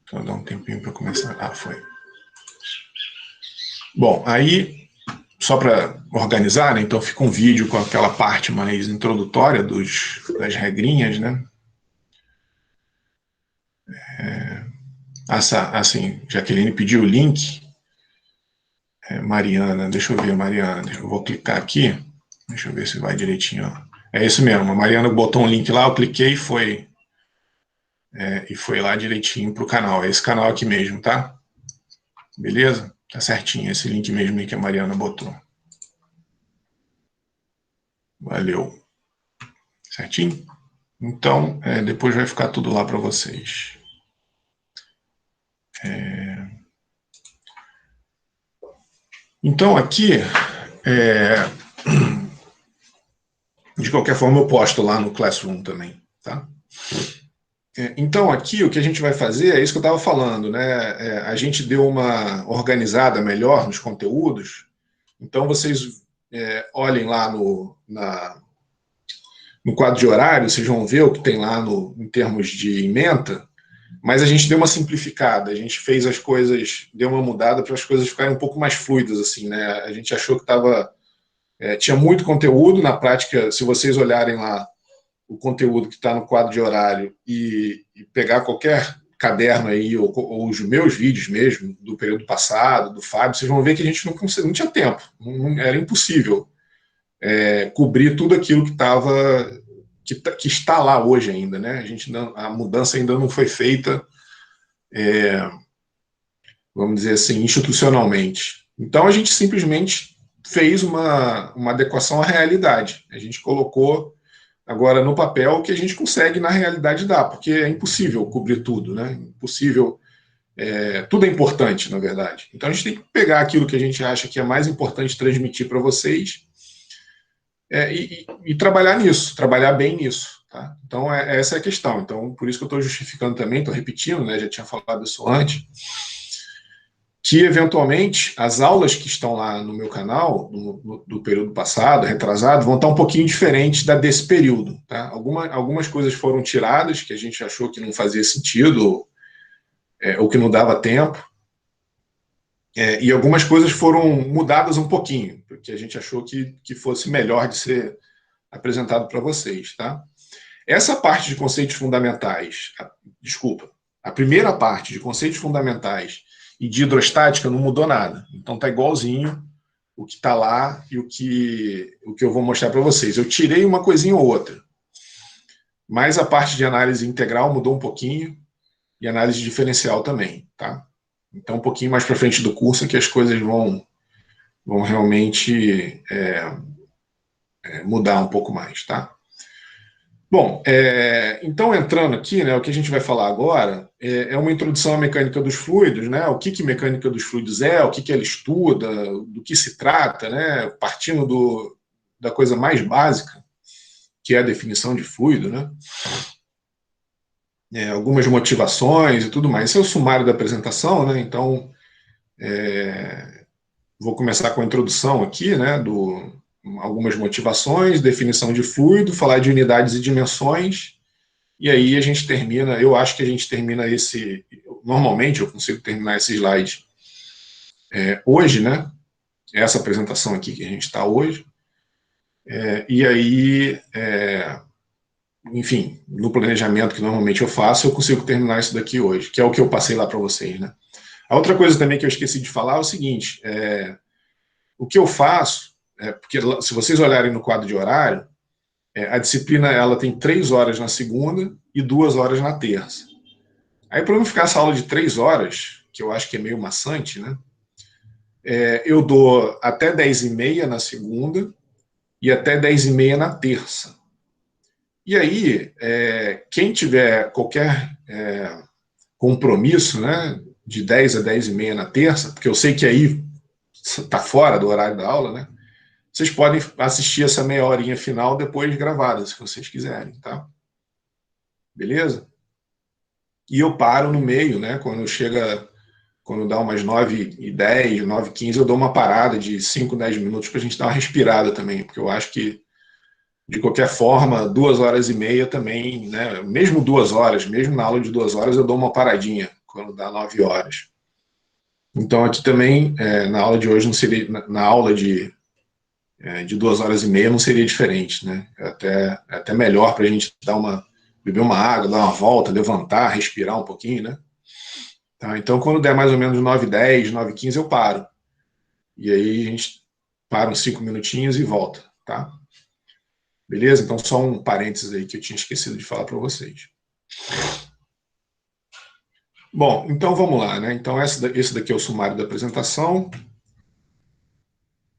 Só dar um tempinho para começar. Ah, foi. Bom, aí, só para organizar, né? Então fica um vídeo com aquela parte mais introdutória das regrinhas, né? Assim, Jaqueline pediu o link. Mariana, deixa eu ver, Mariana. Eu vou clicar aqui. Deixa eu ver se vai direitinho. Ó. É isso mesmo, a Mariana botou um link lá, eu cliquei e foi lá direitinho para o canal. É esse canal aqui mesmo, tá? Beleza? Tá certinho, esse link mesmo aí que a Mariana botou. Valeu. Certinho? Então, depois vai ficar tudo lá para vocês. Então, aqui, de qualquer forma, eu posto lá no Classroom também, tá? Então, aqui, o que a gente vai fazer é isso que eu estava falando, né? A gente deu uma organizada melhor nos conteúdos, então vocês olhem lá no quadro de horário, vocês vão ver o que tem lá em termos de ementa, mas a gente deu uma simplificada, a gente fez as coisas, deu uma mudada para as coisas ficarem um pouco mais fluidas, assim, né? A gente achou que tinha muito conteúdo, na prática, se vocês olharem lá o conteúdo que está no quadro de horário e pegar qualquer caderno aí, ou os meus vídeos mesmo, do período passado, do Fábio, vocês vão ver que a gente não tinha tempo, era impossível cobrir tudo aquilo que está lá hoje ainda, né? A mudança ainda não foi feita, vamos dizer assim, institucionalmente. Então a gente simplesmente fez uma adequação à realidade. A gente colocou agora no papel o que a gente consegue na realidade dar, porque é impossível cobrir tudo, né? Impossível. Tudo é importante, na verdade. Então a gente tem que pegar aquilo que a gente acha que é mais importante transmitir para vocês e trabalhar nisso, trabalhar bem nisso. Tá? Então, essa é a questão. Então, por isso que eu estou justificando também, estou repetindo, né? Já tinha falado isso antes, que, eventualmente, as aulas que estão lá no meu canal, do período passado, retrasado, vão estar um pouquinho diferentes desse período. Tá? Algumas coisas foram tiradas, que a gente achou que não fazia sentido, ou que não dava tempo, e algumas coisas foram mudadas um pouquinho, porque a gente achou que fosse melhor de ser apresentado para vocês. Tá? Essa parte de conceitos fundamentais, a primeira parte de conceitos fundamentais e de hidrostática não mudou nada. Então está igualzinho o que está lá e o que eu vou mostrar para vocês. Eu tirei uma coisinha ou outra, mas a parte de análise integral mudou um pouquinho e análise diferencial também. Tá? Então, um pouquinho mais para frente do curso é que as coisas vão realmente mudar um pouco mais. Tá? Bom, então entrando aqui, né, o que a gente vai falar agora é uma introdução à mecânica dos fluidos, né, o que mecânica dos fluidos o que ela estuda, do que se trata, né, partindo da coisa mais básica, que é a definição de fluido, né, algumas motivações e tudo mais. Esse é o sumário da apresentação, né, então vou começar com a introdução aqui, né, algumas motivações, definição de fluido, falar de unidades e dimensões, e aí a gente termina, eu acho que a gente termina normalmente eu consigo terminar esse slide hoje, né? Essa apresentação aqui que a gente está hoje, e aí, enfim, no planejamento que normalmente eu faço, eu consigo terminar isso daqui hoje, que é o que eu passei lá para vocês, né? A outra coisa também que eu esqueci de falar é o seguinte, o que eu faço, porque se vocês olharem no quadro de horário, a disciplina ela tem 3 horas na segunda e 2 horas na terça. Aí, para não ficar essa aula de 3 horas, que eu acho que é meio maçante, né? Eu dou até 10h30 na segunda e até 10h30 na terça. E aí, quem tiver qualquer compromisso, né, de 10 a 10h30 na terça, porque eu sei que aí está fora do horário da aula, né? Vocês podem assistir essa meia horinha final depois gravada, se vocês quiserem, tá? Beleza? E eu paro no meio, né? Quando dá umas 9h10, 9h15, eu dou uma parada de 5, 10 minutos para a gente dar uma respirada também, porque eu acho que, de qualquer forma, 2 horas e meia também, né? Mesmo 2 horas, mesmo na aula de 2 horas, eu dou uma paradinha quando dá 9 horas. Então, aqui também, na aula de hoje, não seria, na aula de 2 horas e meia, não seria diferente, né? Até melhor para a gente beber uma água, dar uma volta, levantar, respirar um pouquinho, né? Tá? Então, quando der mais ou menos 9h10, 9h15, eu paro. E aí a gente para uns 5 minutinhos e volta, tá? Beleza? Então, só um parênteses aí que eu tinha esquecido de falar para vocês. Bom, então vamos lá, né? Então, esse daqui é o sumário da apresentação.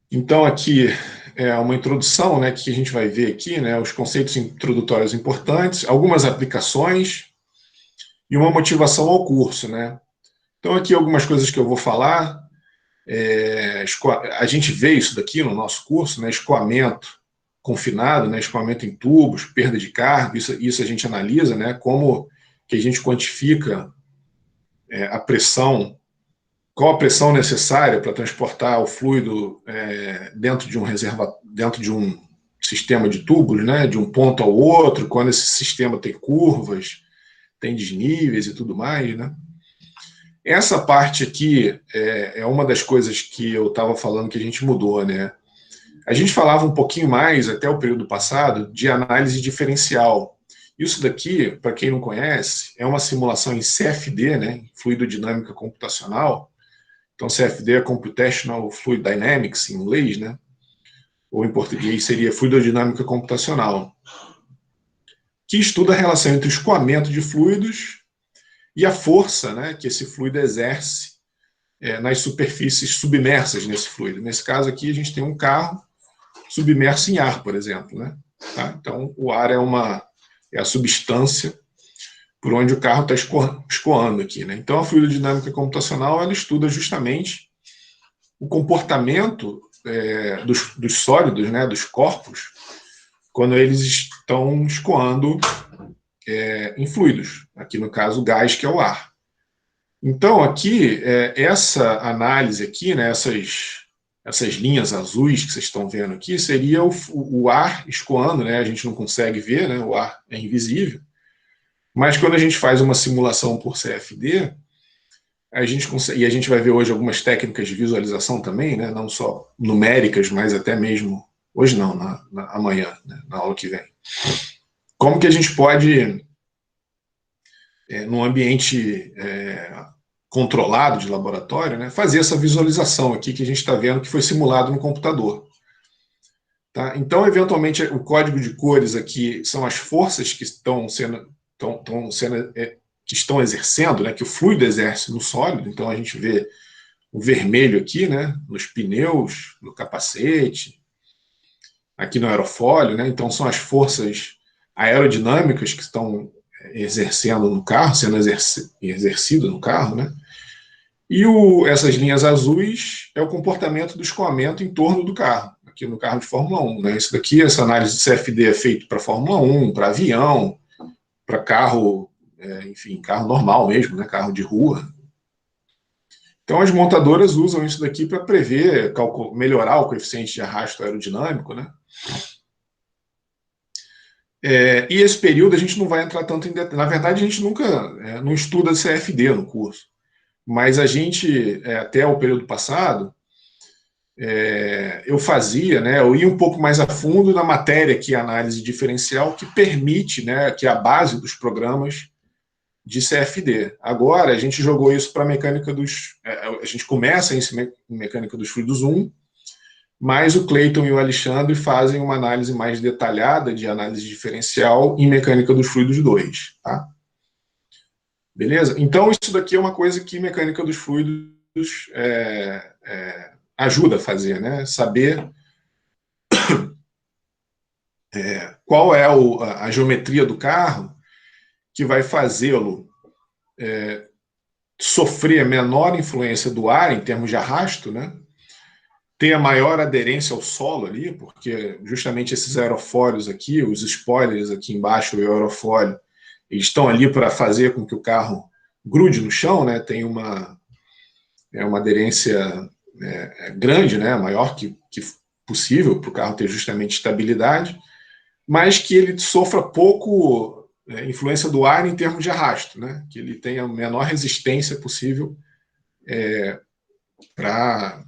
Então, aqui é uma introdução, né, que a gente vai ver aqui, né, os conceitos introdutórios importantes, algumas aplicações e uma motivação ao curso, né? Então, aqui algumas coisas que eu vou falar. A gente vê isso daqui no nosso curso, né, escoamento confinado, né, escoamento em tubos, perda de carga, isso a gente analisa, né, como que a gente quantifica a pressão, qual a pressão necessária para transportar o fluido dentro de um sistema de tubos, né, de um ponto ao outro, quando esse sistema tem curvas, tem desníveis e tudo mais, né? Essa parte aqui é uma das coisas que eu estava falando que a gente mudou, né? A gente falava um pouquinho mais, até o período passado, de análise diferencial. Isso daqui, para quem não conhece, é uma simulação em CFD, né? Fluidodinâmica computacional. Então, CFD é Computational Fluid Dynamics, em inglês, né? Ou em português seria Fluidodinâmica computacional, que estuda a relação entre o escoamento de fluidos e a força, né, que esse fluido exerce nas superfícies submersas nesse fluido. Nesse caso aqui, a gente tem um carro submerso em ar, por exemplo, né? Tá? Então, o ar é a substância por onde o carro está escoando aqui, né? Então, a fluidodinâmica computacional, ela estuda justamente o comportamento dos sólidos, né, dos corpos, quando eles estão escoando em fluidos, aqui no caso o gás, que é o ar. Então, aqui, essa análise aqui, né, essas linhas azuis que vocês estão vendo aqui, seria o ar escoando, né, a gente não consegue ver, né, o ar é invisível, mas quando a gente faz uma simulação por CFD, a gente consegue, e a gente vai ver hoje algumas técnicas de visualização também, né, não só numéricas, mas até mesmo, hoje não, amanhã, né, na aula que vem. Como que a gente pode, num ambiente controlado de laboratório, né, fazer essa visualização aqui que a gente está vendo que foi simulado no computador. Tá? Então, eventualmente, o código de cores aqui são as forças que que estão exercendo, né, que o fluido exerce no sólido. Então, a gente vê o vermelho aqui, né, nos pneus, no capacete, aqui no aerofólio, né? Então, são as forças aerodinâmicas que estão exercendo no carro, sendo exercido no carro, né? E essas linhas azuis é o comportamento do escoamento em torno do carro, aqui no carro de Fórmula 1, né? Isso daqui, essa análise de CFD é feita para Fórmula 1, para avião, para carro, enfim, carro normal mesmo, né? Carro de rua. Então, as montadoras usam isso daqui para prever, melhorar o coeficiente de arrasto aerodinâmico, né? E esse período a gente não vai entrar tanto em detalhe. Na verdade, a gente nunca não estuda CFD no curso, mas a gente, até o período passado, eu fazia, né, eu ia um pouco mais a fundo na matéria que é a análise diferencial, que permite, né, que é a base dos programas de CFD. Agora, a gente jogou isso para a mecânica a gente começa em mecânica dos fluidos 1, mas o Clayton e o Alexandre fazem uma análise mais detalhada de análise diferencial em mecânica dos fluidos 2, tá? Beleza? Então, isso daqui é uma coisa que mecânica dos fluidos ajuda a fazer, né? Saber qual é a geometria do carro que vai fazê-lo sofrer menor influência do ar em termos de arrasto, né? Ter a maior aderência ao solo ali, porque justamente esses aerofólios aqui, os spoilers aqui embaixo, o aerofólio, eles estão ali para fazer com que o carro grude no chão, né? Tem uma aderência grande, né? Maior que possível para o carro ter justamente estabilidade, mas que ele sofra pouco influência do ar em termos de arrasto, né? Que ele tenha a menor resistência possível para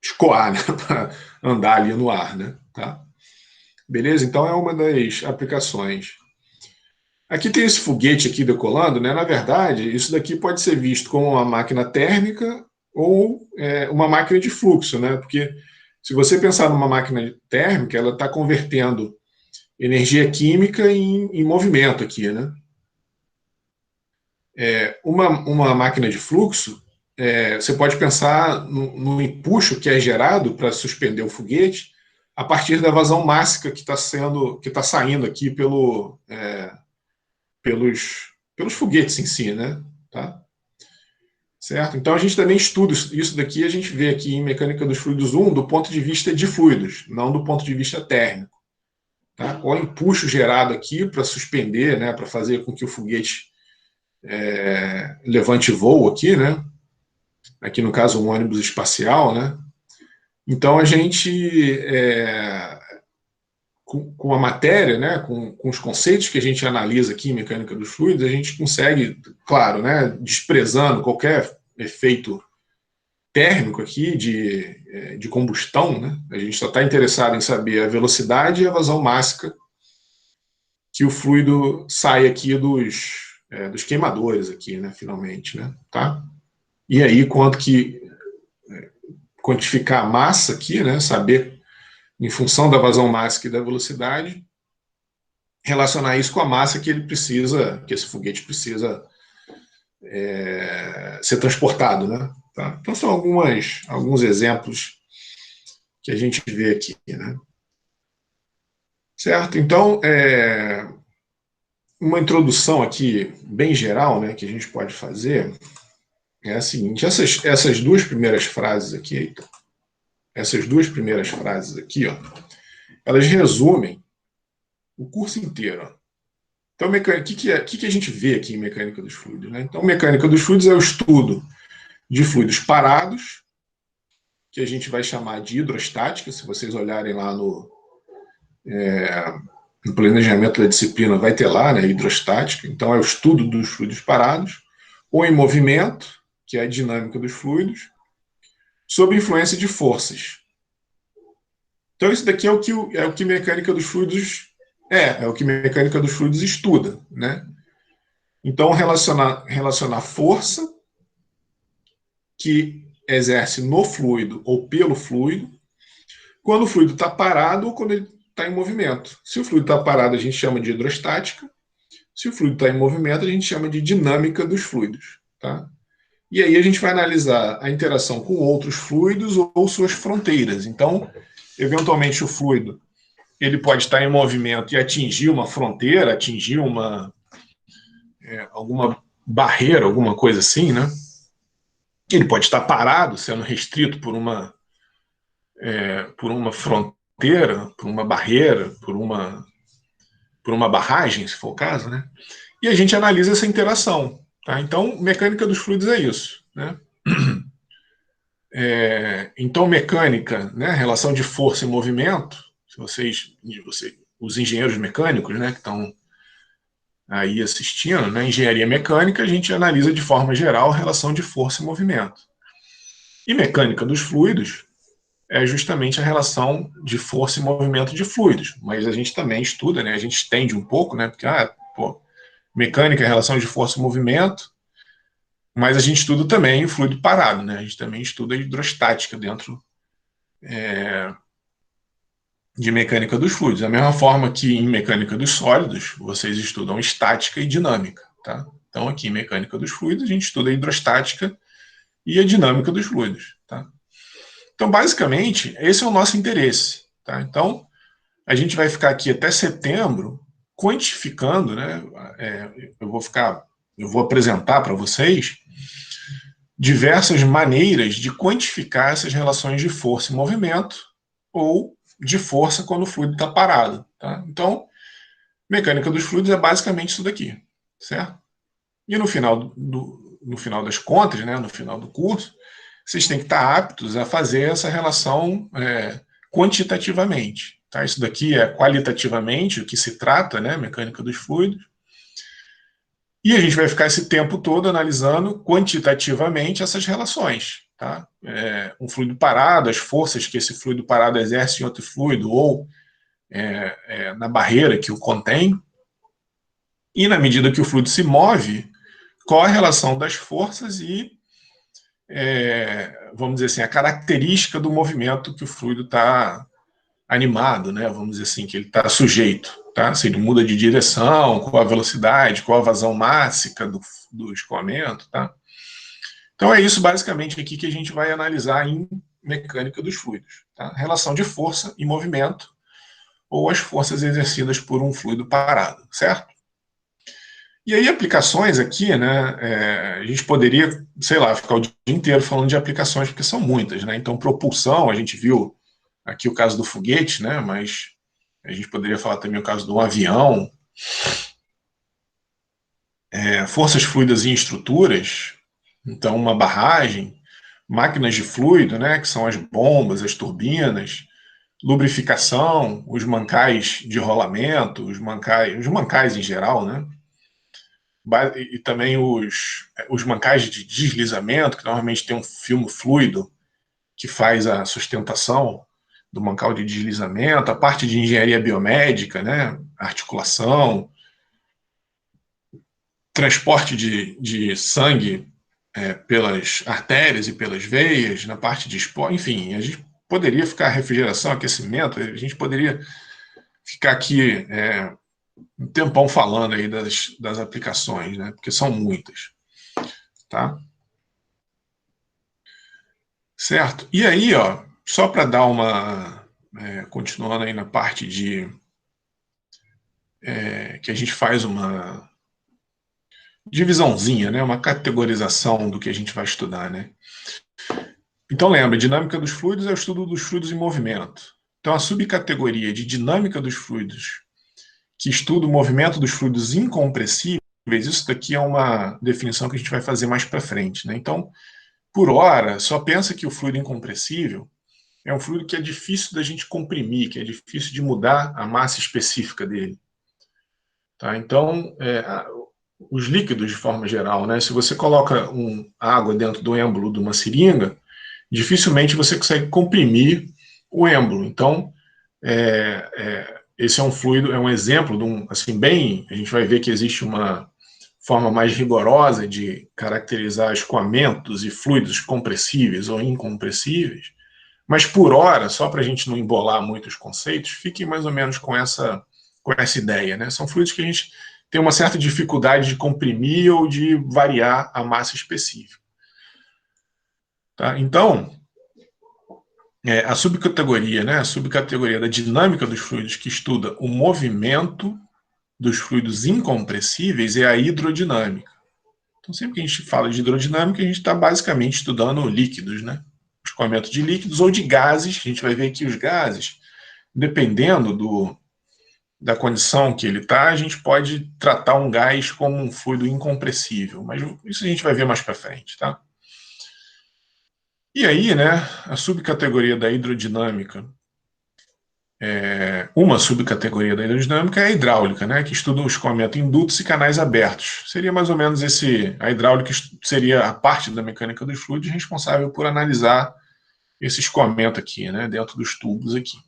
escoar, né? Para andar ali no ar, né? Tá? Beleza? Então é uma das aplicações. Aqui tem esse foguete aqui decolando, né? Na verdade, isso daqui pode ser visto como uma máquina térmica ou uma máquina de fluxo, né? Porque se você pensar numa máquina térmica, ela está convertendo energia química em movimento aqui, né? Uma máquina de fluxo, você pode pensar no empuxo que é gerado para suspender o foguete a partir da vazão mássica que está saindo aqui pelos foguetes em si, né? Tá? Certo? Então a gente também estuda isso daqui, a gente vê aqui em Mecânica dos Fluidos 1 do ponto de vista de fluidos, não do ponto de vista térmico. Tá? Qual é o empuxo gerado aqui para suspender, né, para fazer com que o foguete levante voo aqui, né? Aqui no caso um ônibus espacial, né? Então a gente, com a matéria, né, com os conceitos que a gente analisa aqui em Mecânica dos Fluidos, a gente consegue, claro, né, desprezando qualquer efeito térmico aqui de combustão, né? A gente só está interessado em saber a velocidade e a vazão mássica que o fluido sai aqui dos queimadores aqui, né, finalmente, né, tá? E aí, quantificar a massa aqui, né, saber, em função da vazão mássica e da velocidade, relacionar isso com a massa que ele precisa, que esse foguete precisa ser transportado, né? Tá? Então são alguns exemplos que a gente vê aqui, né? Certo? Então, uma introdução aqui bem geral, né, que a gente pode fazer é a seguinte: essas duas primeiras frases aqui, ó, elas resumem o curso inteiro. Ó. Então, o que a gente vê aqui em Mecânica dos Fluidos? Né? Então, Mecânica dos Fluidos é o estudo de fluidos parados, que a gente vai chamar de hidrostática. Se vocês olharem lá no planejamento da disciplina, vai ter lá, né, hidrostática. Então, é o estudo dos fluidos parados, ou em movimento, que é a dinâmica dos fluidos, sob influência de forças. Então, isso daqui é o que Mecânica dos Fluidos é o que Mecânica dos Fluidos estuda, né? Então, relacionar força que exerce no fluido ou pelo fluido, quando o fluido está parado ou quando ele está em movimento. Se o fluido está parado, a gente chama de hidrostática. Se o fluido está em movimento, a gente chama de dinâmica dos fluidos. Tá? E aí a gente vai analisar a interação com outros fluidos ou suas fronteiras. Então, eventualmente, o fluido ele pode estar em movimento e atingir uma fronteira, atingir alguma barreira, alguma coisa assim, né? Ele pode estar parado, sendo restrito por uma fronteira, por uma barreira, por uma barragem, se for o caso, né? E a gente analisa essa interação. Tá? Então, mecânica dos fluidos é isso. Né? Então, mecânica, né, relação de força e movimento, os engenheiros mecânicos, né, que estão aí assistindo, né, engenharia mecânica, a gente analisa de forma geral a relação de força e movimento. E mecânica dos fluidos é justamente a relação de força e movimento de fluidos, mas a gente também estuda, né, a gente estende um pouco, né, porque mecânica é relação de força e movimento, mas a gente estuda também o fluido parado, né? A gente também estuda a hidrostática dentro de mecânica dos fluidos. Da mesma forma que em mecânica dos sólidos, vocês estudam estática e dinâmica. Tá? Então, aqui em mecânica dos fluidos, a gente estuda a hidrostática e a dinâmica dos fluidos. Tá? Então, basicamente, esse é o nosso interesse. Tá? Então, a gente vai ficar aqui até setembro quantificando, né? Eu vou apresentar para vocês diversas maneiras de quantificar essas relações de força e movimento ou de força quando o fluido está parado. Tá? Então, mecânica dos fluidos é basicamente isso daqui, certo? E no final das contas, né, no final do curso, vocês têm que estar aptos a fazer essa relação quantitativamente. Tá? Isso daqui é qualitativamente o que se trata, né, mecânica dos fluidos. E a gente vai ficar esse tempo todo analisando quantitativamente essas relações. Tá? Um fluido parado, as forças que esse fluido parado exerce em outro fluido, ou na barreira que o contém. E na medida que o fluido se move, qual a relação das forças e, vamos dizer assim, a característica do movimento que o fluido está animado, né? Vamos dizer assim, que ele está sujeito. Tá? Se ele muda de direção, qual a velocidade, qual a vazão máxima do escoamento. Tá? Então é isso basicamente aqui que a gente vai analisar em mecânica dos fluidos. Tá? Relação de força e movimento, ou as forças exercidas por um fluido parado, certo? E aí aplicações aqui, né, a gente poderia, sei lá, ficar o dia inteiro falando de aplicações, porque são muitas, né? Então propulsão, a gente viu aqui o caso do foguete, né, mas a gente poderia falar também o caso de um avião, forças fluidas em estruturas, então uma barragem, máquinas de fluido, né, que são as bombas, as turbinas, lubrificação, os mancais de rolamento, os mancais em geral, né, e também os mancais de deslizamento, que normalmente tem um filme fluido que faz a sustentação do mancal de deslizamento, a parte de engenharia biomédica, né, articulação, transporte de sangue pelas artérias e pelas veias, na parte de esporte, enfim, a gente poderia ficar refrigeração, aquecimento, a gente poderia ficar aqui um tempão falando aí das aplicações, né, porque são muitas, tá? Certo? E aí, ó, só para dar uma, continuando aí na parte de que a gente faz uma divisãozinha, né, uma categorização do que a gente vai estudar, né? Então lembra, dinâmica dos fluidos é o estudo dos fluidos em movimento. Então a subcategoria de dinâmica dos fluidos, que estuda o movimento dos fluidos incompressíveis, isso daqui é uma definição que a gente vai fazer mais para frente, né? Então, por hora, só pensa que o fluido incompressível é um fluido que é difícil da gente comprimir, que é difícil de mudar a massa específica dele. Tá? Então, os líquidos de forma geral, né? Se você coloca água dentro do êmbolo de uma seringa, dificilmente você consegue comprimir o êmbolo. Então, esse é um fluido, é um exemplo de assim, bem, a gente vai ver que existe uma forma mais rigorosa de caracterizar escoamentos e fluidos compressíveis ou incompressíveis, mas por hora, só para a gente não embolar muito os conceitos, fiquem mais ou menos com essa ideia, né? São fluidos que a gente tem uma certa dificuldade de comprimir ou de variar a massa específica. Tá? Então, a subcategoria, né? A subcategoria da dinâmica dos fluidos que estuda o movimento dos fluidos incompressíveis é a hidrodinâmica. Então, sempre que a gente fala de hidrodinâmica, a gente está basicamente estudando líquidos, né? Escoamento de líquidos ou de gases. A gente vai ver que os gases, dependendo da condição que ele está, a gente pode tratar um gás como um fluido incompressível, mas isso a gente vai ver mais para frente, tá? E aí, né, a subcategoria da hidrodinâmica, uma subcategoria da hidrodinâmica é a hidráulica, né, que estuda o escoamento em dutos e canais abertos. Seria mais ou menos a hidráulica seria a parte da mecânica dos fluidos responsável por analisar esse escoamento aqui, né, dentro dos tubos aqui.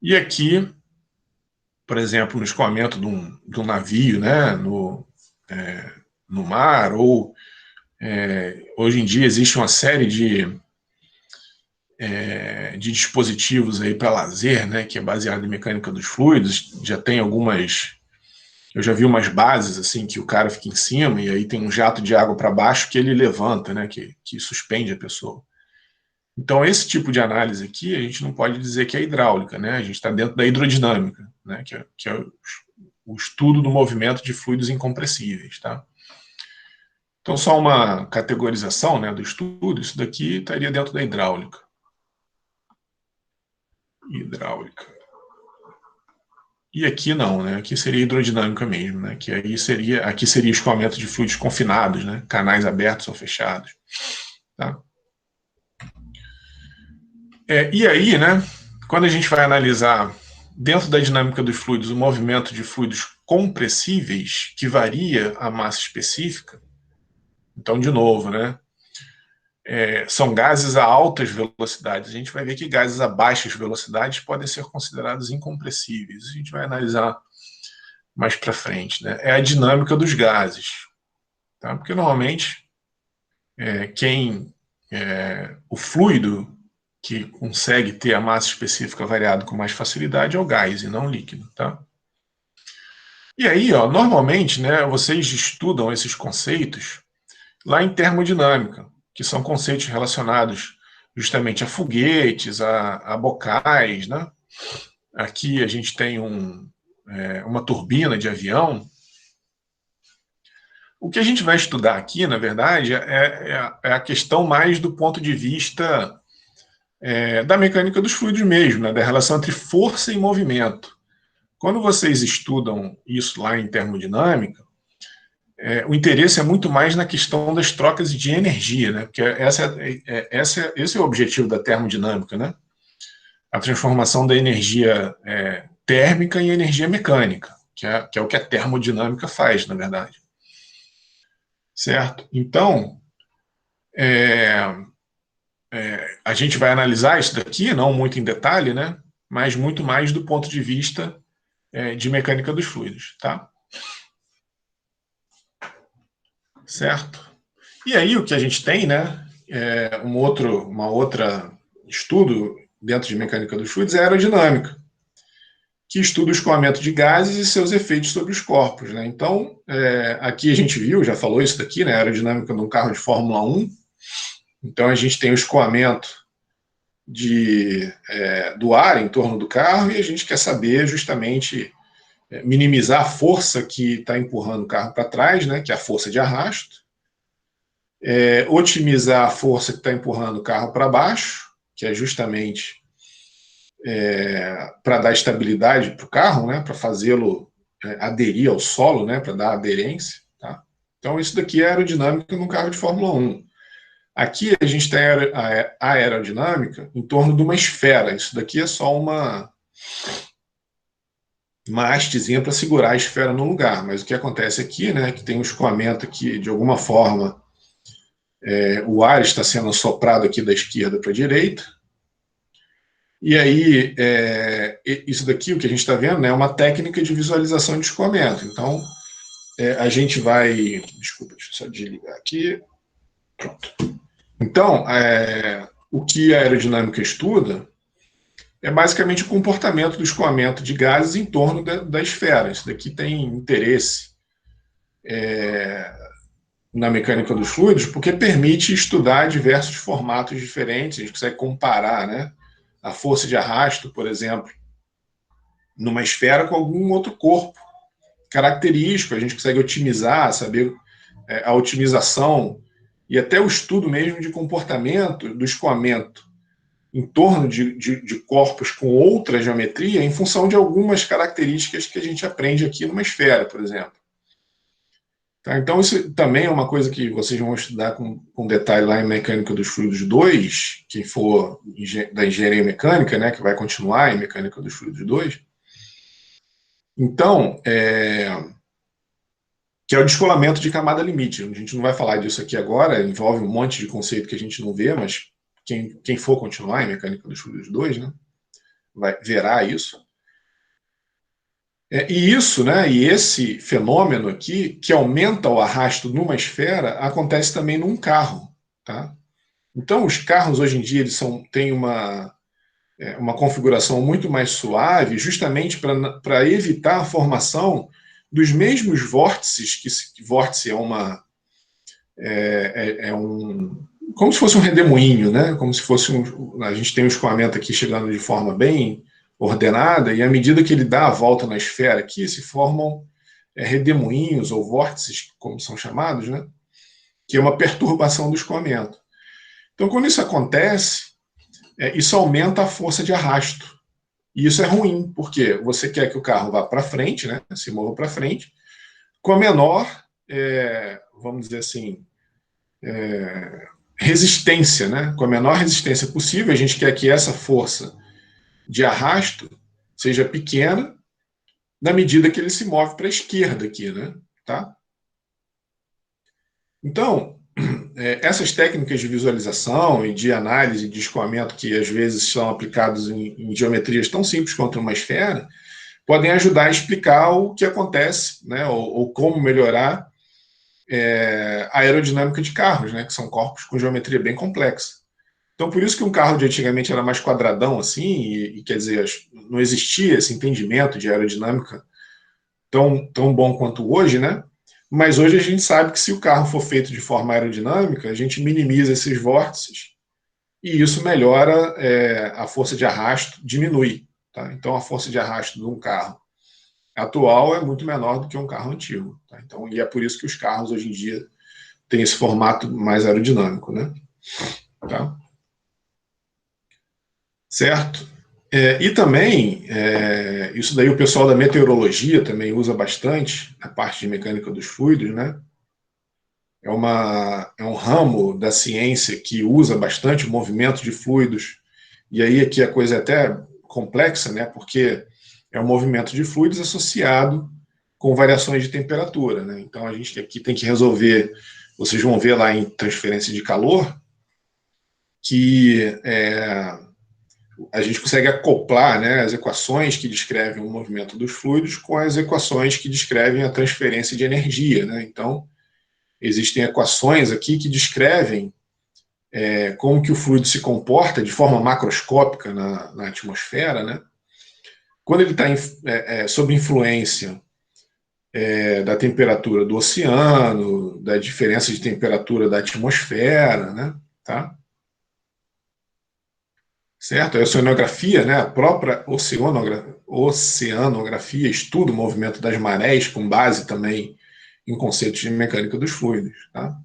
E aqui, por exemplo, no escoamento de um navio, né, no mar, ou hoje em dia existe uma série de dispositivos aí para lazer, né, que é baseado em mecânica dos fluidos. Já tem algumas, eu já vi umas bases assim que o cara fica em cima e aí tem um jato de água para baixo que ele levanta, né, que suspende a pessoa. Então esse tipo de análise aqui a gente não pode dizer que é hidráulica, né? A gente está dentro da hidrodinâmica, né, que é o estudo do movimento de fluidos incompressíveis, tá? Então só uma categorização, né, do estudo, isso daqui estaria dentro da hidráulica. Hidráulica. E aqui não, né? Aqui seria hidrodinâmica mesmo, né? Que aí aqui seria escoamento de fluidos confinados, né? Canais abertos ou fechados, tá? E aí, né? quando a gente vai analisar, dentro da dinâmica dos fluidos, o movimento de fluidos compressíveis, que varia a massa específica, então, de novo, né? São gases a altas velocidades. A gente vai ver que gases a baixas velocidades podem ser considerados incompressíveis. A gente vai analisar mais para frente, né? É a dinâmica dos gases, tá? Porque normalmente o fluido que consegue ter a massa específica variada com mais facilidade é o gás e não o líquido, tá? E aí, ó, normalmente, né, vocês estudam esses conceitos lá em termodinâmica, que são conceitos relacionados justamente a foguetes, a bocais, né? Aqui a gente tem uma turbina de avião. O que a gente vai estudar aqui, na verdade, é a questão mais do ponto de vista da mecânica dos fluidos mesmo, né? Da relação entre força e movimento. Quando vocês estudam isso lá em termodinâmica, o interesse é muito mais na questão das trocas de energia, né? Porque esse é o objetivo da termodinâmica, né? A transformação da energia térmica em energia mecânica, que é o que a termodinâmica faz, na verdade. Certo? Então, a gente vai analisar isso daqui, não muito em detalhe, né? Mas muito mais do ponto de vista de mecânica dos fluidos, tá? Certo? E aí o que a gente tem, né? Uma outra estudo dentro de mecânica dos fluidos é a aerodinâmica, que estuda o escoamento de gases e seus efeitos sobre os corpos, né? Então, aqui a gente viu, já falou isso daqui, né? A aerodinâmica de um carro de Fórmula 1. Então a gente tem o escoamento do ar em torno do carro e a gente quer saber justamente minimizar a força que está empurrando o carro para trás, né, que é a força de arrasto, otimizar a força que está empurrando o carro para baixo, que é justamente para dar estabilidade para o carro, né, para fazê-lo aderir ao solo, né, para dar aderência. Tá? Então isso daqui é aerodinâmica num carro de Fórmula 1. Aqui a gente tem a aerodinâmica em torno de uma esfera. Isso daqui é só uma hastezinha para segurar a esfera no lugar. Mas o que acontece aqui, né, que tem um escoamento aqui, de alguma forma, o ar está sendo soprado aqui da esquerda para a direita. E aí, isso daqui, o que a gente está vendo, né, é uma técnica de visualização de escoamento. Então, a gente vai... Desculpa, deixa eu só desligar aqui. Pronto. Então, o que a aerodinâmica estuda é basicamente o comportamento do escoamento de gases em torno da esfera. Isso daqui tem interesse na mecânica dos fluidos, porque permite estudar diversos formatos diferentes. A gente consegue comparar, né, a força de arrasto, por exemplo, numa esfera com algum outro corpo característico. A gente consegue otimizar, saber a otimização e até o estudo mesmo de comportamento do escoamento em torno de corpos com outra geometria em função de algumas características que a gente aprende aqui numa esfera, por exemplo. Tá? Então, isso também é uma coisa que vocês vão estudar com detalhe lá em Mecânica dos Fluidos 2, quem for da engenharia mecânica, né, que vai continuar em Mecânica dos Fluidos 2. Então, que é o descolamento de camada limite. A gente não vai falar disso aqui agora, envolve um monte de conceito que a gente não vê, mas quem for continuar em Mecânica dos Fluidos 2, né, verá isso. E isso, né, e esse fenômeno aqui, que aumenta o arrasto numa esfera, acontece também num carro. Tá? Então, os carros hoje em dia eles têm uma configuração muito mais suave, justamente para evitar a formação dos mesmos vórtices, que vórtice como se fosse um redemoinho, né? Como se fosse a gente tem um escoamento aqui chegando de forma bem ordenada, e à medida que ele dá a volta na esfera aqui, se formam redemoinhos ou vórtices, como são chamados, né? Que é uma perturbação do escoamento. Então, quando isso acontece, isso aumenta a força de arrasto. E isso é ruim, porque você quer que o carro vá para frente, né? Se mova para frente, com a menor, vamos dizer assim, resistência, né? Com a menor resistência possível. A gente quer que essa força de arrasto seja pequena na medida que ele se move para a esquerda aqui, né? Tá? Então, essas técnicas de visualização e de análise de escoamento que às vezes são aplicadas em geometrias tão simples quanto uma esfera, podem ajudar a explicar o que acontece, né, ou como melhorar a aerodinâmica de carros, né, que são corpos com geometria bem complexa. Então, por isso que um carro de antigamente era mais quadradão, assim, e quer dizer, não existia esse entendimento de aerodinâmica tão bom quanto hoje, né? Mas hoje a gente sabe que se o carro for feito de forma aerodinâmica, a gente minimiza esses vórtices e isso melhora a força de arrasto, diminui. Tá? Então, a força de arrasto de um carro atual é muito menor do que um carro antigo. Tá? Então, e é por isso que os carros hoje em dia têm esse formato mais aerodinâmico. Né? Tá? Certo? E também, isso daí o pessoal da meteorologia também usa bastante, a parte de mecânica dos fluidos, né? É um ramo da ciência que usa bastante o movimento de fluidos, e aí aqui a coisa é até complexa, né? Porque é um movimento de fluidos associado com variações de temperatura, né? Então a gente aqui tem que resolver, vocês vão ver lá em transferência de calor, que a gente consegue acoplar, né, as equações que descrevem o movimento dos fluidos com as equações que descrevem a transferência de energia. Né? Então, existem equações aqui que descrevem como que o fluido se comporta de forma macroscópica na atmosfera, né? Quando ele está sob influência da temperatura do oceano, da diferença de temperatura da atmosfera, né? Tá? Certo? A oceanografia, né, a própria oceanografia estuda o movimento das marés com base também em conceitos de mecânica dos fluidos. Tá?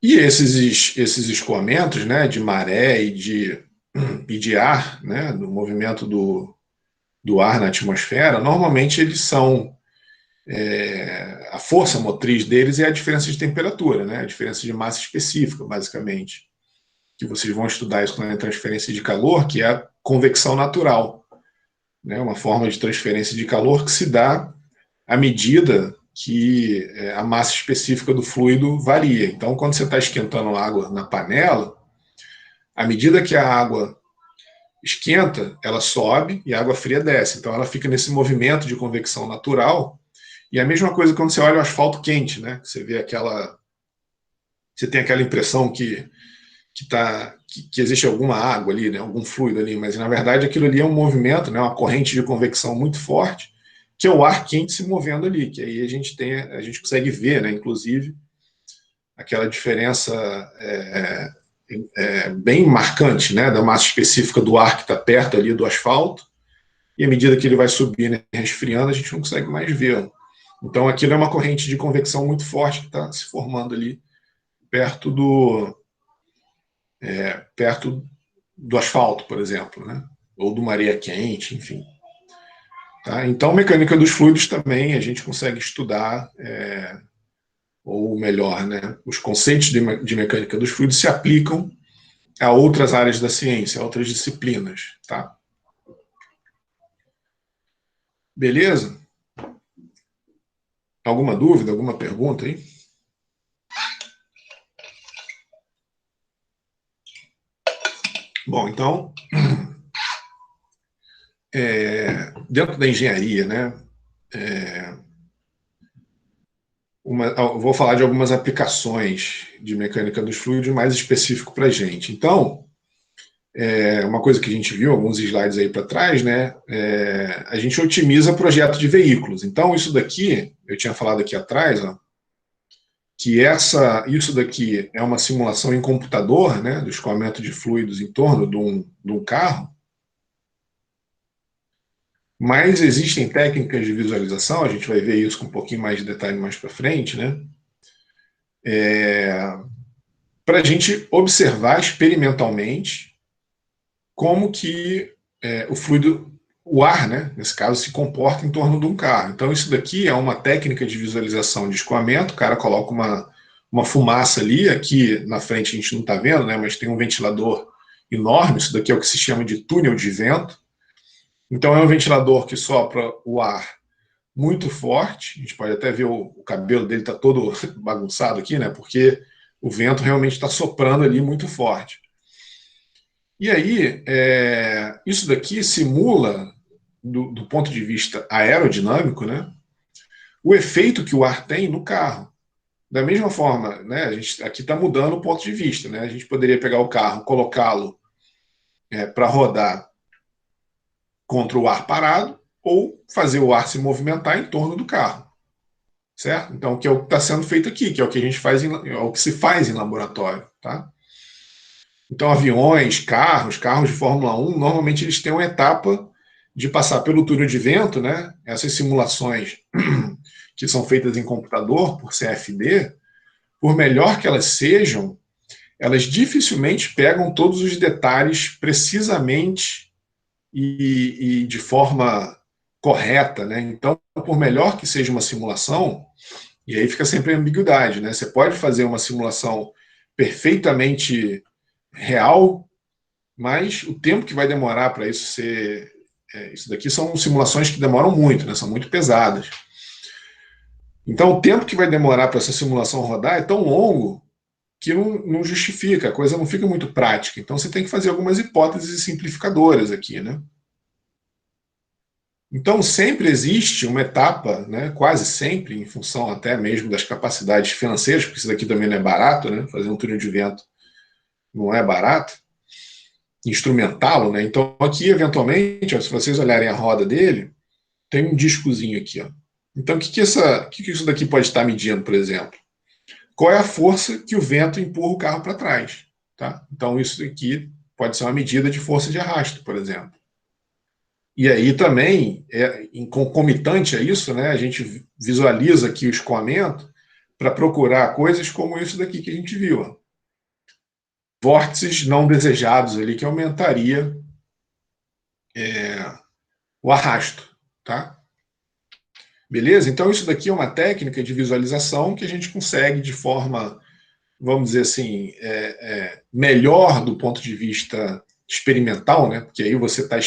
E esses escoamentos, né, de maré e de ar, né, do movimento do ar na atmosfera, normalmente eles são a força motriz deles é a diferença de temperatura, né, a diferença de massa específica, basicamente. Que vocês vão estudar isso na transferência de calor, que é a convecção natural, né? Uma forma de transferência de calor que se dá à medida que a massa específica do fluido varia. Então, quando você está esquentando água na panela, à medida que a água esquenta, ela sobe e a água fria desce. Então, ela fica nesse movimento de convecção natural. E a mesma coisa quando você olha o asfalto quente, né? Você vê você tem aquela impressão que existe alguma água ali, né, algum fluido ali, mas na verdade aquilo ali é um movimento, né, uma corrente de convecção muito forte, que é o ar quente se movendo ali, que aí a gente consegue ver, né, inclusive, aquela diferença bem marcante, né, da massa específica do ar que está perto ali do asfalto, e à medida que ele vai subindo e resfriando, a gente não consegue mais ver. Então aquilo é uma corrente de convecção muito forte que está se formando ali perto do asfalto, por exemplo, né? Ou de uma areia quente, enfim. Tá? Então, mecânica dos fluidos também a gente consegue estudar, ou melhor, né? Os conceitos de mecânica dos fluidos se aplicam a outras áreas da ciência, a outras disciplinas. Tá? Beleza? Alguma dúvida, alguma pergunta aí? Bom, então, dentro da engenharia, né, vou falar de algumas aplicações de mecânica dos fluidos mais específico para a gente. Então, uma coisa que a gente viu, alguns slides aí para trás, né, a gente otimiza projeto de veículos. Então, isso daqui, eu tinha falado aqui atrás, ó, que isso daqui é uma simulação em computador, né, do escoamento de fluidos em torno de um carro, mas existem técnicas de visualização, a gente vai ver isso com um pouquinho mais de detalhe mais para frente, né, para a gente observar experimentalmente como que o fluido, o ar, né, nesse caso, se comporta em torno de um carro. Então, isso daqui é uma técnica de visualização de escoamento, o cara coloca uma fumaça ali, aqui na frente a gente não está vendo, né, mas tem um ventilador enorme. Isso daqui é o que se chama de túnel de vento. Então, é um ventilador que sopra o ar muito forte. A gente pode até ver o cabelo dele está todo bagunçado aqui, né? Porque o vento realmente está soprando ali muito forte. E aí, isso daqui simula, do ponto de vista aerodinâmico, né, o efeito que o ar tem no carro. Da mesma forma, né, a gente aqui está mudando o ponto de vista. Né, a gente poderia pegar o carro, colocá-lo para rodar contra o ar parado ou fazer o ar se movimentar em torno do carro. Certo? Então, que é o que está sendo feito aqui, que é o que a gente faz, é o que se faz em laboratório. Tá? Então, aviões, carros de Fórmula 1, normalmente eles têm uma etapa de passar pelo túnel de vento, né? Essas simulações que são feitas em computador, por CFD, por melhor que elas sejam, elas dificilmente pegam todos os detalhes precisamente e de forma correta, né? Então, por melhor que seja uma simulação, e aí fica sempre a ambiguidade, né? Você pode fazer uma simulação perfeitamente real, mas o tempo que vai demorar para isso ser... isso daqui são simulações que demoram muito, né? São muito pesadas. Então, o tempo que vai demorar para essa simulação rodar é tão longo que não justifica, a coisa não fica muito prática. Então, você tem que fazer algumas hipóteses simplificadoras aqui, né? Então, sempre existe uma etapa, né, quase sempre, em função até mesmo das capacidades financeiras, porque isso daqui também não é barato, né? Fazer um túnel de vento não é barato, instrumentá-lo, né? Então, aqui, eventualmente, ó, se vocês olharem a roda dele, tem um discozinho aqui, ó. Então, o que isso daqui pode estar medindo, por exemplo? Qual é a força que o vento empurra o carro para trás? Tá? Então, isso aqui pode ser uma medida de força de arrasto, por exemplo. E aí também, em concomitante a isso, né, a gente visualiza aqui o escoamento para procurar coisas como isso daqui que a gente viu. Ó. Vórtices não desejados ali que aumentaria o arrasto. Tá? Beleza? Então, isso daqui é uma técnica de visualização que a gente consegue de forma, vamos dizer assim, melhor do ponto de vista experimental, né? Porque aí você está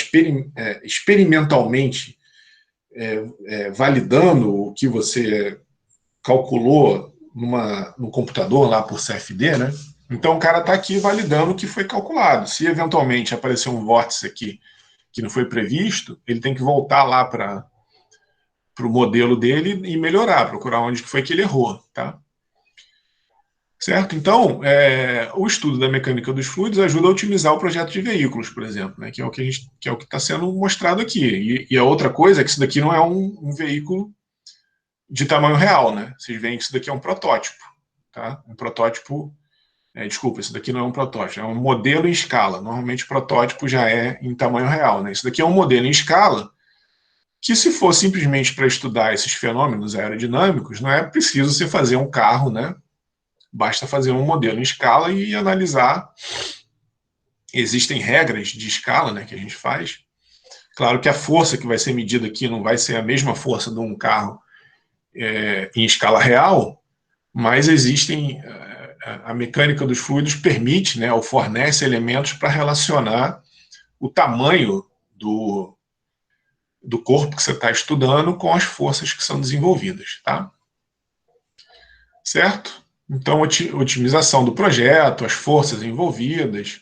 experimentalmente validando o que você calculou no computador lá por CFD, né? Então o cara está aqui validando o que foi calculado. Se eventualmente aparecer um vórtice aqui que não foi previsto, ele tem que voltar lá para o modelo dele e melhorar, procurar onde foi que ele errou, tá? Certo? Então, o estudo da mecânica dos fluidos ajuda a otimizar o projeto de veículos, por exemplo, né, que é o que está sendo mostrado aqui. E a outra coisa é que isso daqui não é um veículo de tamanho real, né? Vocês veem que isso daqui é um protótipo, tá? Um protótipo, desculpa, isso daqui não é um protótipo, é um modelo em escala. Normalmente o protótipo já é em tamanho real, né? Isso daqui é um modelo em escala que, se for simplesmente para estudar esses fenômenos aerodinâmicos, não é preciso você fazer um carro, né? Basta fazer um modelo em escala e analisar. Existem regras de escala, né, que a gente faz. Claro que a força que vai ser medida aqui não vai ser a mesma força de um carro em escala real, mas existem... a mecânica dos fluidos permite, né, ou fornece elementos para relacionar o tamanho do corpo que você está estudando com as forças que são desenvolvidas. Tá? Certo? Então, otimização do projeto, as forças envolvidas,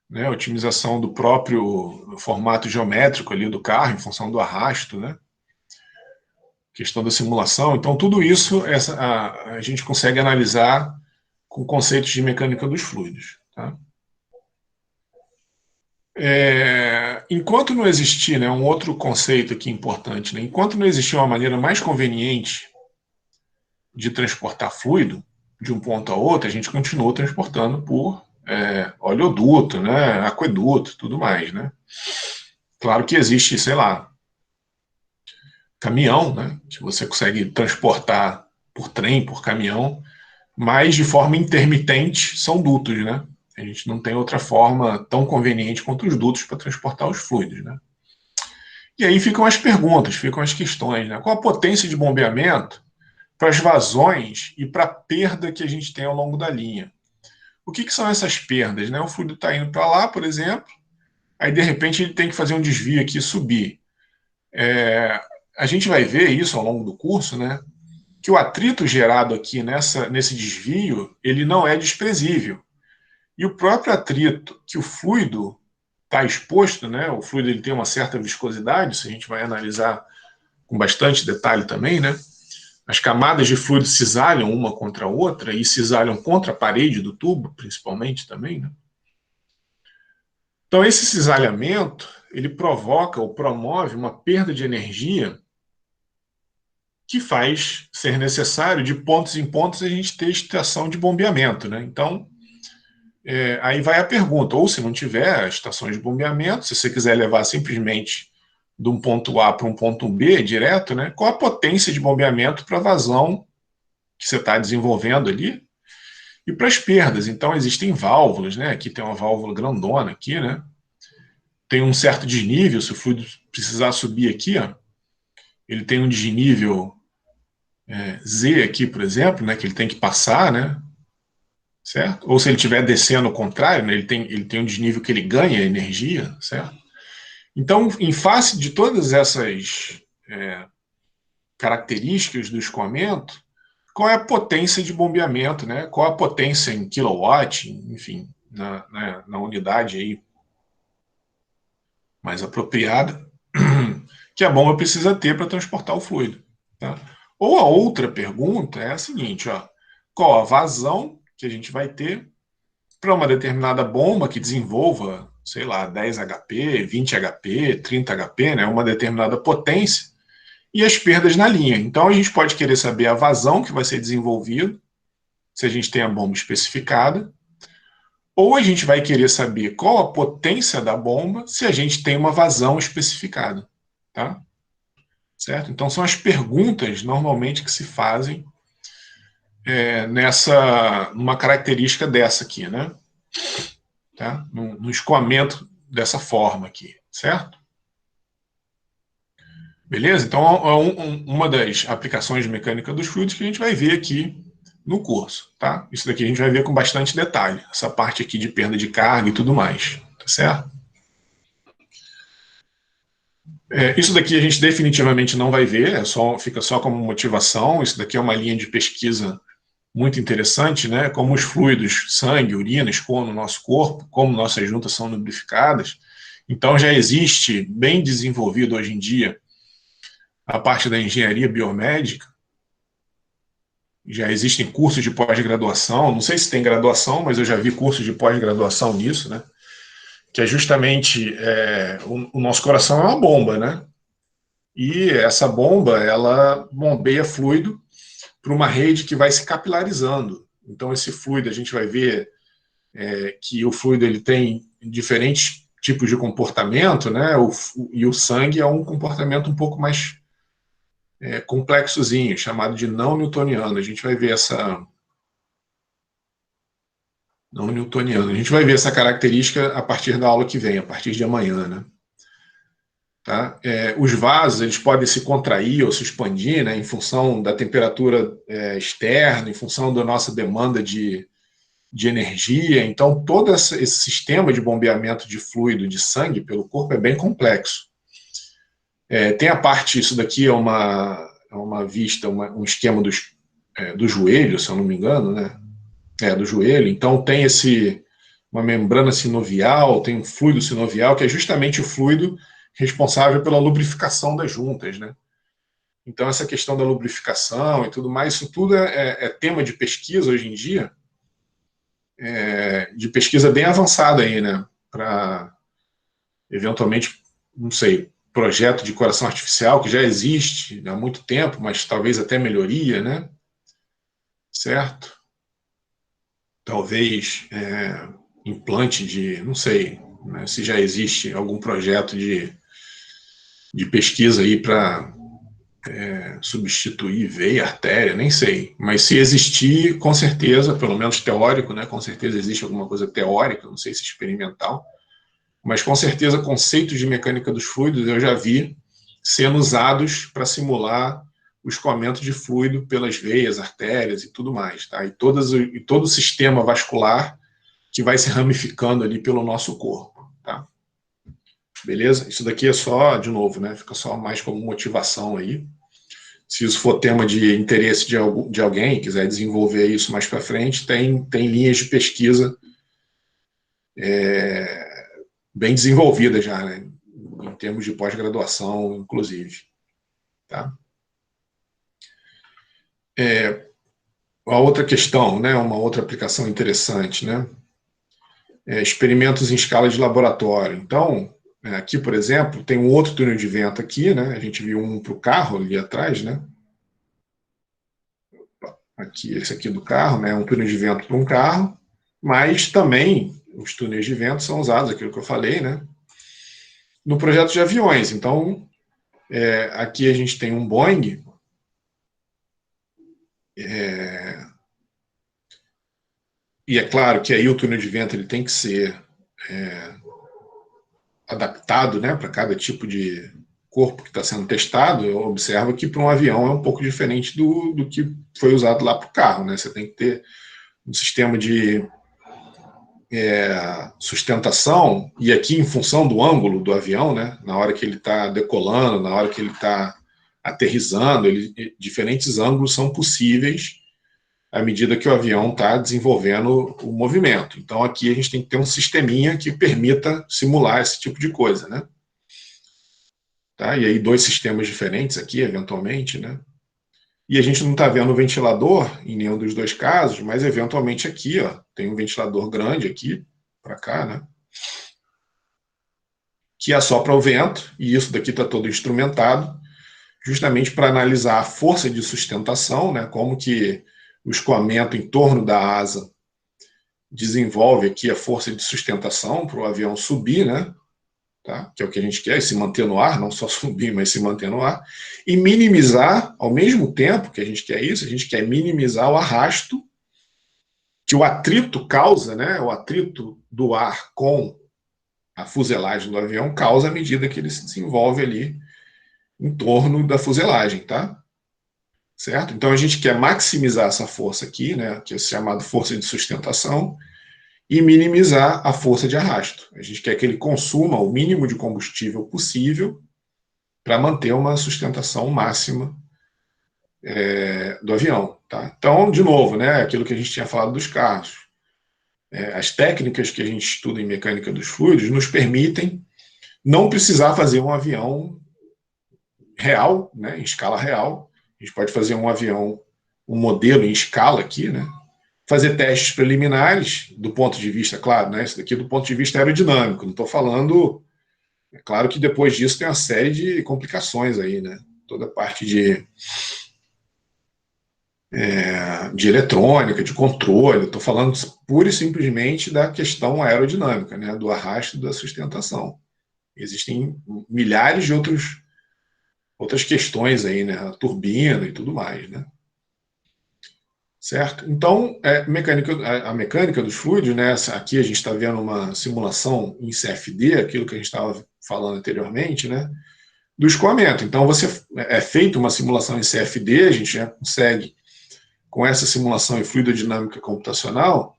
né, otimização do próprio formato geométrico ali do carro, em função do arrasto, né, questão da simulação. Então, tudo isso a gente consegue analisar com conceitos de mecânica dos fluidos. Tá? Enquanto não existir, né, um outro conceito aqui importante, né, enquanto não existir uma maneira mais conveniente de transportar fluido de um ponto a outro, a gente continua transportando por oleoduto, né, aqueduto, tudo mais, né? Claro que existe, sei lá, caminhão, né, que você consegue transportar por trem, por caminhão, mas de forma intermitente são dutos, né? A gente não tem outra forma tão conveniente quanto os dutos para transportar os fluidos, né? E aí ficam as perguntas, ficam as questões, né? Qual a potência de bombeamento para as vazões e para a perda que a gente tem ao longo da linha? O que são essas perdas, né? O fluido está indo para lá, por exemplo, aí de repente ele tem que fazer um desvio aqui e subir. A gente vai ver isso ao longo do curso, né? Que o atrito gerado aqui nesse desvio, ele não é desprezível. E o próprio atrito que o fluido está exposto, né? O fluido ele tem uma certa viscosidade, isso a gente vai analisar com bastante detalhe também, né? As camadas de fluido cisalham uma contra a outra e cisalham contra a parede do tubo, principalmente também, né? Então, esse cisalhamento, ele provoca ou promove uma perda de energia que faz ser necessário, de pontos em pontos, a gente ter estação de bombeamento, né? Então, aí vai a pergunta, ou se não tiver estações de bombeamento, se você quiser levar simplesmente de um ponto A para um ponto B direto, né? Qual a potência de bombeamento para a vazão que você está desenvolvendo ali e para as perdas. Então, existem válvulas, né? Aqui tem uma válvula grandona aqui, né? Tem um certo desnível, se o fluido precisar subir aqui, ó, ele tem um desnível Z aqui, por exemplo, né? Que ele tem que passar, né? Certo? Ou se ele estiver descendo ao contrário, né? Ele tem um desnível que ele ganha energia, certo? Então, em face de todas essas características do escoamento, qual é a potência de bombeamento, né? Qual a potência em kilowatt, enfim, na unidade aí mais apropriada que a bomba precisa ter para transportar o fluido. Tá? Ou a outra pergunta é a seguinte, ó, qual a vazão que a gente vai ter para uma determinada bomba que desenvolva, sei lá, 10 HP, 20 HP, 30 HP, né, uma determinada potência, e as perdas na linha. Então a gente pode querer saber a vazão que vai ser desenvolvida, se a gente tem a bomba especificada, ou a gente vai querer saber qual a potência da bomba se a gente tem uma vazão especificada. Tá? Certo? Então são as perguntas normalmente que se fazem numa característica dessa aqui, né? Tá? No escoamento dessa forma aqui, certo? Beleza? Então é uma das aplicações de mecânica dos fluidos que a gente vai ver aqui no curso, tá? Isso daqui a gente vai ver com bastante detalhe, essa parte aqui de perda de carga e tudo mais, tá certo? Isso daqui a gente definitivamente não vai ver, fica só como motivação. Isso daqui é uma linha de pesquisa muito interessante, né? Como os fluidos, sangue, urina, escoam no nosso corpo, como nossas juntas são lubrificadas. Então já existe, bem desenvolvido hoje em dia, a parte da engenharia biomédica. Já existem cursos de pós-graduação, não sei se tem graduação, mas eu já vi cursos de pós-graduação nisso, né? Que é justamente o nosso coração é uma bomba, né? E essa bomba, ela bombeia fluido para uma rede que vai se capilarizando. Então, esse fluido, a gente vai ver que o fluido ele tem diferentes tipos de comportamento, né? E o sangue é um comportamento um pouco mais complexozinho, chamado de não newtoniano. A gente vai ver essa não newtoniano. A gente vai ver essa característica a partir da aula que vem, a partir de amanhã, né? Tá? Os vasos eles podem se contrair ou se expandir, né, em função da temperatura externa, em função da nossa demanda de energia. Então, todo esse sistema de bombeamento de fluido de sangue pelo corpo é bem complexo. Tem a parte, isso daqui é uma vista, um esquema do joelho, se eu não me engano, né? Do joelho. Então, tem uma membrana sinovial, tem um fluido sinovial, que é justamente o fluido responsável pela lubrificação das juntas, né? Então, essa questão da lubrificação e tudo mais, isso tudo é tema de pesquisa hoje em dia, de pesquisa bem avançada aí, né? Para, eventualmente, não sei, projeto de coração artificial, que já existe há muito tempo, mas talvez até melhoria, né? Certo? Talvez implante não sei, né, se já existe algum projeto de pesquisa aí para substituir veia, artéria, nem sei. Mas se existir, com certeza, pelo menos teórico, né, com certeza existe alguma coisa teórica, não sei se experimental, mas com certeza conceitos de mecânica dos fluidos eu já vi sendo usados para simular o escoamento de fluido pelas veias, artérias e tudo mais. Tá? E todo o sistema vascular que vai se ramificando ali pelo nosso corpo, tá? Beleza? Isso daqui é só, de novo, né? Fica só mais como motivação aí. Se isso for tema de interesse de alguém, quiser desenvolver isso mais para frente, tem linhas de pesquisa bem desenvolvidas já, né? Em termos de pós-graduação, inclusive. Tá? A outra questão, né? Uma outra aplicação interessante, né? Experimentos em escala de laboratório. Então, aqui, por exemplo, tem um outro túnel de vento aqui, né? A gente viu um para o carro ali atrás, né? Aqui, esse aqui do carro, né? Um túnel de vento para um carro, mas também os túneis de vento são usados, aquilo que eu falei, né? No projeto de aviões. Então, aqui a gente tem um Boeing, e é claro que aí o túnel de vento ele tem que ser adaptado, né, para cada tipo de corpo que está sendo testado. Eu observo que para um avião é um pouco diferente do que foi usado lá para o carro, né? Você tem que ter um sistema de sustentação, e aqui em função do ângulo do avião, né, na hora que ele está decolando, na hora que ele está aterrissando, diferentes ângulos são possíveis à medida que o avião está desenvolvendo o movimento. Então aqui a gente tem que ter um sisteminha que permita simular esse tipo de coisa, né? Tá? E aí dois sistemas diferentes aqui, eventualmente, né? E a gente não está vendo o ventilador em nenhum dos dois casos, mas eventualmente aqui, ó, tem um ventilador grande aqui, para cá, né? Que assopra o vento, e isso daqui está todo instrumentado, justamente para analisar a força de sustentação, né? Como que o escoamento em torno da asa desenvolve aqui a força de sustentação para o avião subir, né? Tá? Que é o que a gente quer, se manter no ar, não só subir, mas se manter no ar, e minimizar, ao mesmo tempo que a gente quer isso, a gente quer minimizar o arrasto que o atrito causa, né? O atrito do ar com a fuselagem do avião causa à medida que ele se desenvolve ali em torno da fuselagem, tá? Certo? Então a gente quer maximizar essa força aqui, né? Que é chamada força de sustentação, e minimizar a força de arrasto. A gente quer que ele consuma o mínimo de combustível possível para manter uma sustentação máxima do avião. Tá? Então, de novo, né, aquilo que a gente tinha falado dos carros. As técnicas que a gente estuda em mecânica dos fluidos nos permitem não precisar fazer um avião real, né, em escala real. A gente pode fazer um avião, um modelo em escala aqui, né, fazer testes preliminares do ponto de vista, claro, né, isso daqui do ponto de vista aerodinâmico, não estou falando, é claro que depois disso tem uma série de complicações aí, né, toda a parte de eletrônica, de controle, estou falando pura e simplesmente da questão aerodinâmica, né, do arrasto e da sustentação. Existem milhares de outras questões aí, né, a turbina e tudo mais, né. Certo? Então, a mecânica dos fluidos, né? Aqui a gente está vendo uma simulação em CFD, aquilo que a gente estava falando anteriormente, né? Do escoamento. Então, é feita uma simulação em CFD, a gente já consegue, com essa simulação em fluidodinâmica computacional,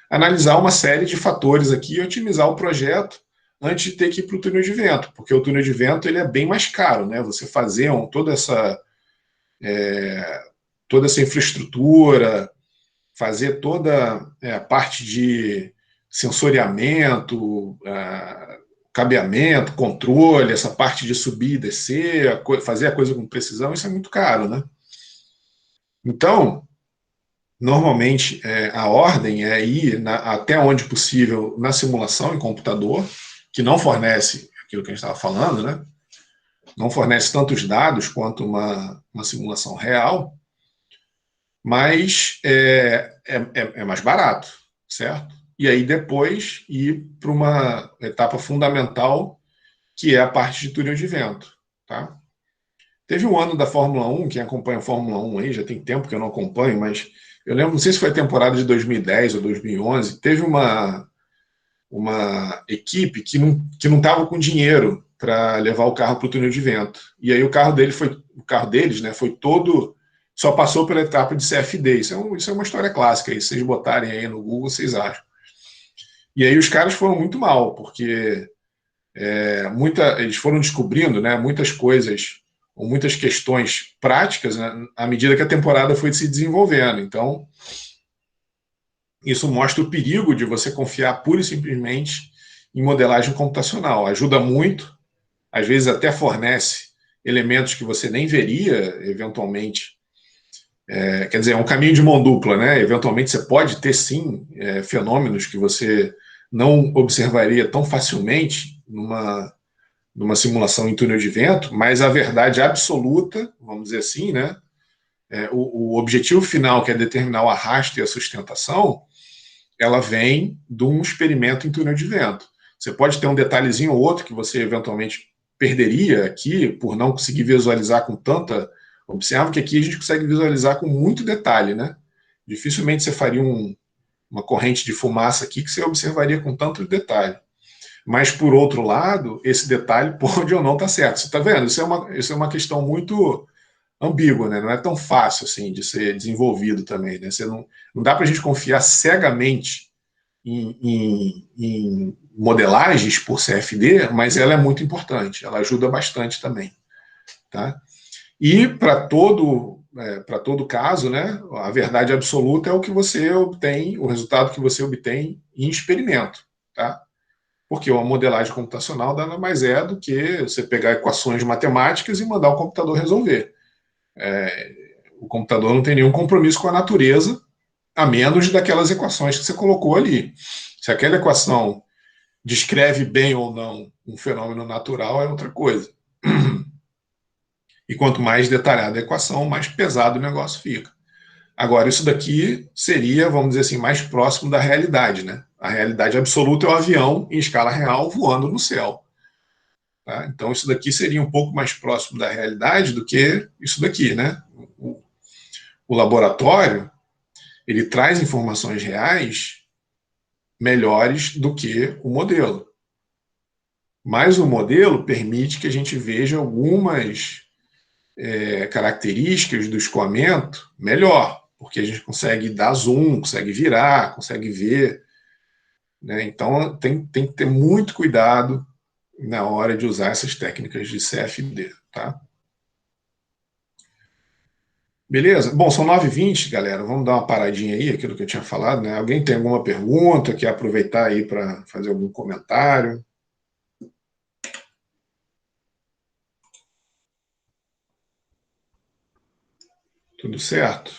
analisar uma série de fatores aqui e otimizar o projeto antes de ter que ir para o túnel de vento, porque o túnel de vento ele é bem mais caro, né? Você fazer toda essa infraestrutura, fazer toda a parte de sensoriamento, cabeamento, controle, essa parte de subir e descer, fazer a coisa com precisão, isso é muito caro, né? Então, normalmente, a ordem é ir até onde possível na simulação em computador, que não fornece aquilo que a gente estava falando, né? Não fornece tantos dados quanto uma simulação real, mas é mais barato, certo? E aí depois ir para uma etapa fundamental, que é a parte de túnel de vento, tá? Teve um ano da Fórmula 1, quem acompanha a Fórmula 1 aí, já tem tempo que eu não acompanho, mas eu lembro, não sei se foi a temporada de 2010 ou 2011, teve uma equipe que não estava com dinheiro para levar o carro para o túnel de vento. E aí o carro deles, né, foi todo, só passou pela etapa de CFD. Isso é uma história clássica. Aí, se vocês botarem aí no Google, vocês acham. E aí os caras foram muito mal, porque eles foram descobrindo, né, muitas coisas, ou muitas questões práticas, né, à medida que a temporada foi se desenvolvendo. Então, isso mostra o perigo de você confiar pura e simplesmente em modelagem computacional. Ajuda muito, às vezes até fornece elementos que você nem veria, eventualmente. Quer dizer, é um caminho de mão dupla, né? Eventualmente você pode ter, sim, fenômenos que você não observaria tão facilmente numa simulação em túnel de vento, mas a verdade absoluta, vamos dizer assim, né? O objetivo final, que é determinar o arrasto e a sustentação, ela vem de um experimento em túnel de vento. Você pode ter um detalhezinho ou outro que você eventualmente perderia aqui por não conseguir visualizar com tanta. Observa que aqui a gente consegue visualizar com muito detalhe, né? Dificilmente você faria uma corrente de fumaça aqui que você observaria com tanto detalhe. Mas, por outro lado, esse detalhe pode ou não estar certo. Você está vendo? Isso é uma questão muito ambígua, né? Não é tão fácil assim de ser desenvolvido também. Né? Não dá para a gente confiar cegamente em modelagens por CFD, mas ela é muito importante, ela ajuda bastante também. Tá? E para todo caso, né, a verdade absoluta é o que você obtém, o resultado que você obtém em experimento. Tá? Porque uma modelagem computacional nada mais é do que você pegar equações matemáticas e mandar o computador resolver. O computador não tem nenhum compromisso com a natureza, a menos daquelas equações que você colocou ali. Se aquela equação descreve bem ou não um fenômeno natural, é outra coisa. E quanto mais detalhada a equação, mais pesado o negócio fica. Agora, isso daqui seria, vamos dizer assim, mais próximo da realidade, né? A realidade absoluta é o avião em escala real voando no céu. Tá? Então, isso daqui seria um pouco mais próximo da realidade do que isso daqui, né? O laboratório, ele traz informações reais melhores do que o modelo. Mas o modelo permite que a gente veja algumas características do escoamento melhor, porque a gente consegue dar zoom, consegue virar, consegue ver. Né? Então, tem que ter muito cuidado na hora de usar essas técnicas de CFD. Tá? Beleza? Bom, são 9h20, galera. Vamos dar uma paradinha aí, aquilo que eu tinha falado. Né? Alguém tem alguma pergunta? Quer aproveitar aí para fazer algum comentário? Tudo certo?